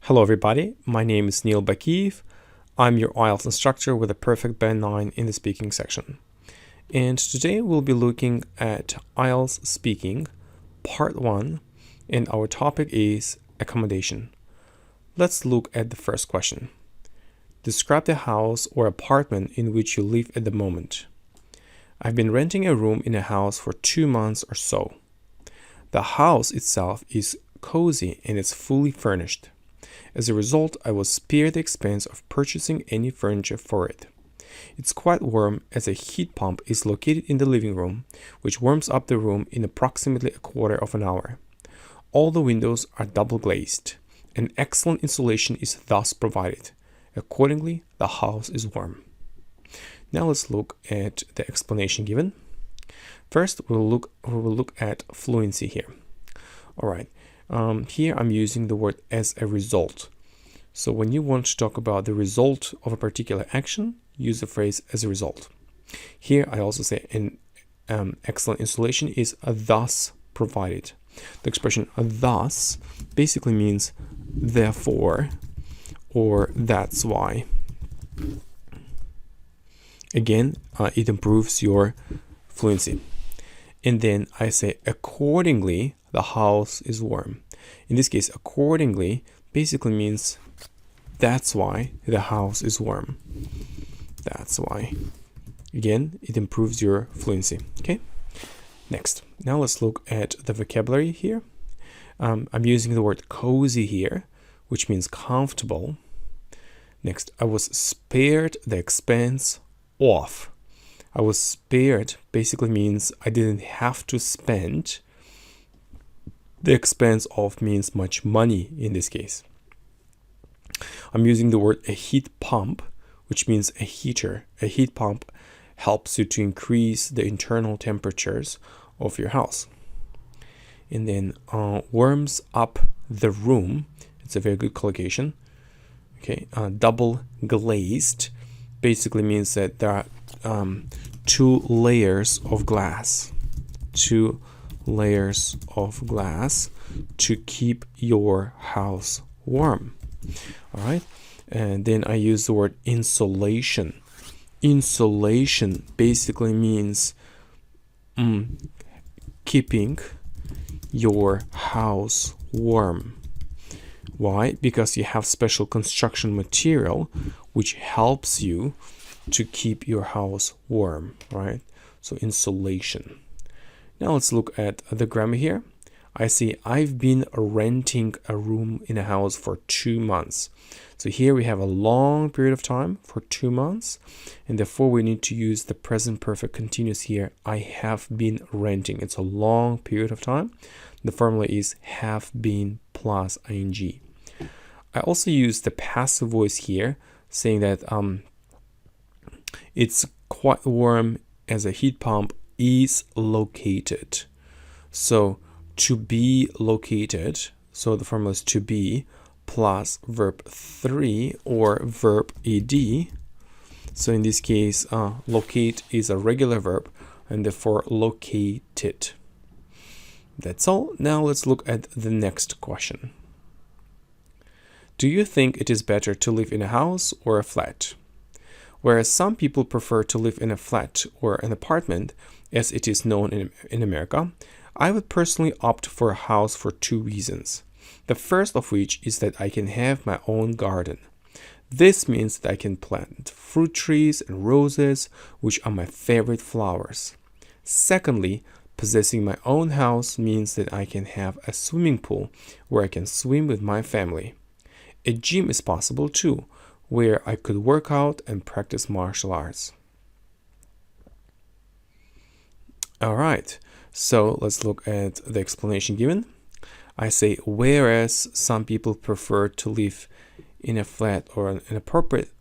Hello everybody, my name is Neil Bakiev. I'm your IELTS instructor with a perfect band 9 in the speaking section. And today we'll be looking at IELTS Speaking Part 1, and our topic is accommodation. Let's look at the first question. Describe the house or apartment in which you live at the moment. I've been renting a room in a house for 2 months or so. The house itself is cozy and it's fully furnished. As a result, I was spared the expense of purchasing any furniture for it. It's quite warm as a heat pump is located in the living room, which warms up the room in approximately a quarter of an hour. All the windows are double glazed, and excellent insulation is thus provided. Accordingly, the house is warm. Now let's look at the explanation given. First, we will look at fluency here. All right. Here I'm using the word as a result. So when you want to talk about the result of a particular action, use the phrase as a result. Here I also say an excellent insulation is thus provided. The expression thus basically means therefore or that's why. Again, it improves your fluency. And then I say accordingly, the house is warm. In this case, accordingly basically means that's why the house is warm. That's why. Again, it improves your fluency. Okay. Next, now let's look at the vocabulary here. I'm using the word cozy here, which means comfortable. Next, I was spared the expense of. I was spared basically means I didn't have to spend. The expense of means much money in this case. I'm using the word a heat pump, which means a heater. A heat pump helps you to increase the internal temperatures of your house. And then warms up the room. It's a very good collocation. Okay, double glazed basically means that there are 2 layers of glass. 2 layers of glass to keep your house warm. All right, and then I use the word insulation. Insulation basically means keeping your house warm. Why? Because you have special construction material which helps you to keep your house warm, right? So insulation. Now let's look at the grammar here. I say I've been renting a room in a house for 2 months. So here we have a long period of time for 2 months, and therefore we need to use the present perfect continuous here. I have been renting. It's a long period of time. The formula is have been plus ing. I also use the passive voice here, saying that it's quite warm as a heat pump is located. So to be located, so the formula is to be plus verb 3 or verb ed. So in this case, locate is a regular verb and therefore located. That's all. Now let's look at the next question. Do you think it is better to live in a house or a flat? Whereas some people prefer to live in a flat or an apartment, as it is known in America, I would personally opt for a house for 2 reasons. The first of which is that I can have my own garden. This means that I can plant fruit trees and roses, which are my favorite flowers. Secondly, possessing my own house means that I can have a swimming pool where I can swim with my family. A gym is possible too, where I could work out and practice martial arts. All right, so let's look at the explanation given. I say, whereas some people prefer to live in a flat or an apartment,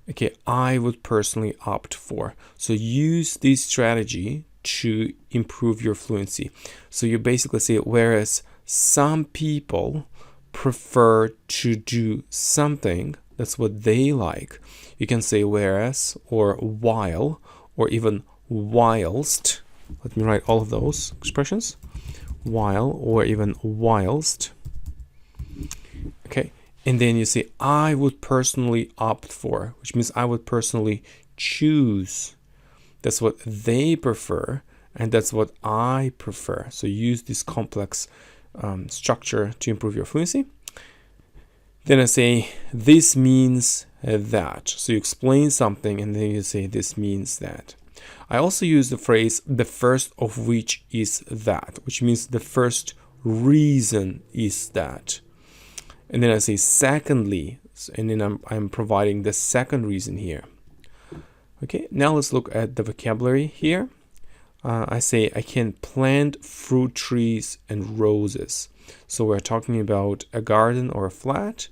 okay, I would personally opt for. So use this strategy to improve your fluency. So you basically say, whereas some people prefer to do something, that's what they like. You can say whereas or while or even whilst. Let me write all of those expressions. While or even whilst. Okay, and then you say I would personally opt for, which means I would personally choose. That's what they prefer, and that's what I prefer. So use this complex structure to improve your fluency. Then I say this means that. So you explain something and then you say this means that. I also use the phrase the first of which is that, which means the first reason is that. And then I say secondly, and then I'm providing the second reason here. Okay, now let's look at the vocabulary here. I say I can plant fruit trees and roses. So we're talking about a garden or a flat.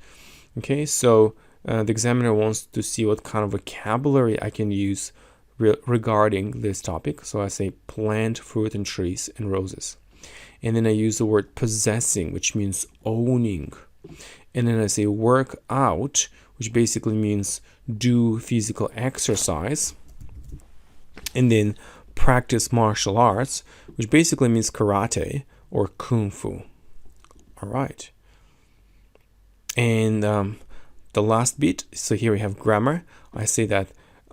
Okay, so the examiner wants to see what kind of vocabulary I can use regarding this topic. So I say plant fruit and trees and roses. And then I use the word possessing, which means owning. And then I say work out, which basically means do physical exercise. And then practice martial arts, which basically means karate or kung fu. All right. And the last bit, so here we have grammar. I say that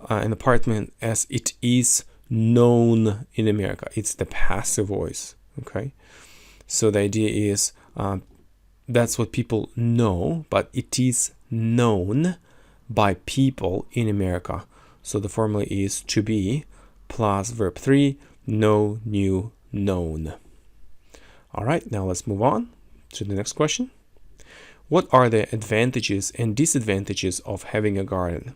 an apartment as it is known in America. It's the passive voice. Okay. So the idea is that's what people know, but it is known by people in America. So the formula is to be plus verb 3, know, knew, known. All right, now let's move on to the next question. What are the advantages and disadvantages of having a garden?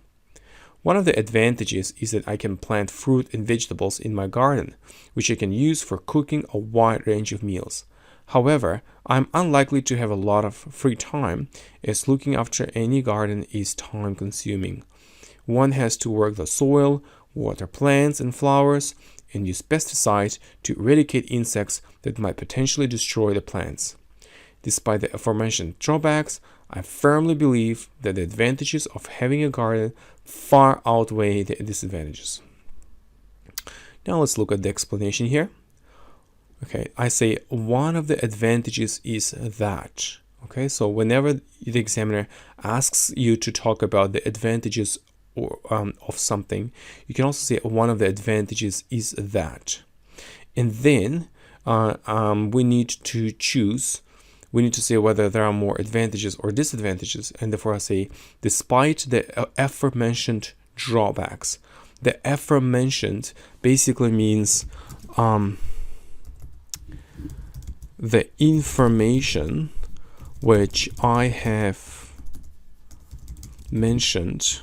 One of the advantages is that I can plant fruit and vegetables in my garden, which I can use for cooking a wide range of meals. However, I'm unlikely to have a lot of free time, as looking after any garden is time-consuming. One has to work the soil, water plants and flowers, and use pesticides to eradicate insects that might potentially destroy the plants. Despite the aforementioned drawbacks, I firmly believe that the advantages of having a garden far outweigh the disadvantages. Now let's look at the explanation here. Okay, I say one of the advantages is that. Okay, so whenever the examiner asks you to talk about the advantages of something, you can also say one of the advantages is that. And then we need to choose. We need to say whether there are more advantages or disadvantages. And therefore I say, despite the aforementioned drawbacks. The aforementioned basically means the information which I have mentioned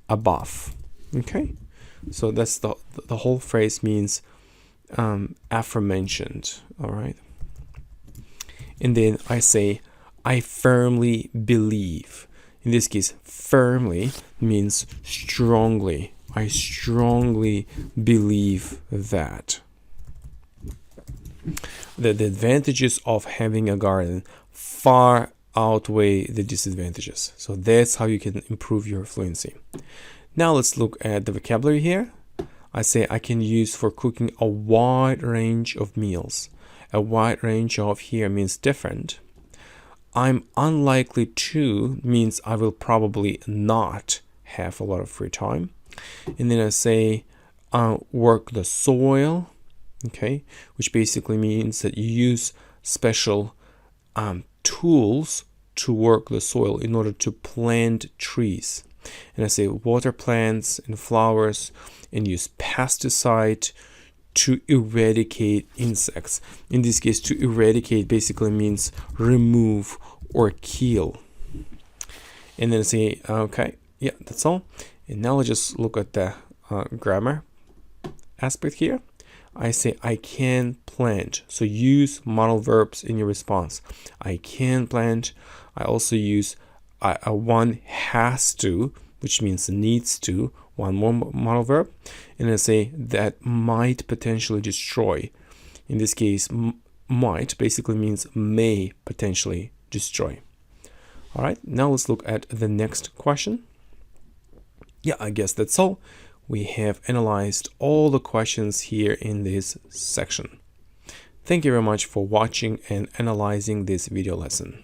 above. Okay, so that's the whole phrase means aforementioned. All right, and then I say I firmly believe. In this case, firmly means strongly. I strongly believe that. The advantages of having a garden far outweigh the disadvantages. So that's how you can improve your fluency. Now let's look at the vocabulary here. I say I can use for cooking a wide range of meals. A wide range of here means different. I'm unlikely to means I will probably not have a lot of free time. And then I say work the soil. Okay, which basically means that you use special tools to work the soil in order to plant trees. And I say water plants and flowers and use pesticide to eradicate insects. In this case, to eradicate basically means remove or kill. And then I say, okay, yeah, that's all. And now let's just look at the grammar aspect here. I say I can plant. So use modal verbs in your response. I can plant. I also use one has to, which means needs to, one more modal verb. And I say that might potentially destroy. In this case, might basically means may potentially destroy. All right, now let's look at the next question. Yeah, I guess that's all. We have analyzed all the questions here in this section. Thank you very much for watching and analyzing this video lesson.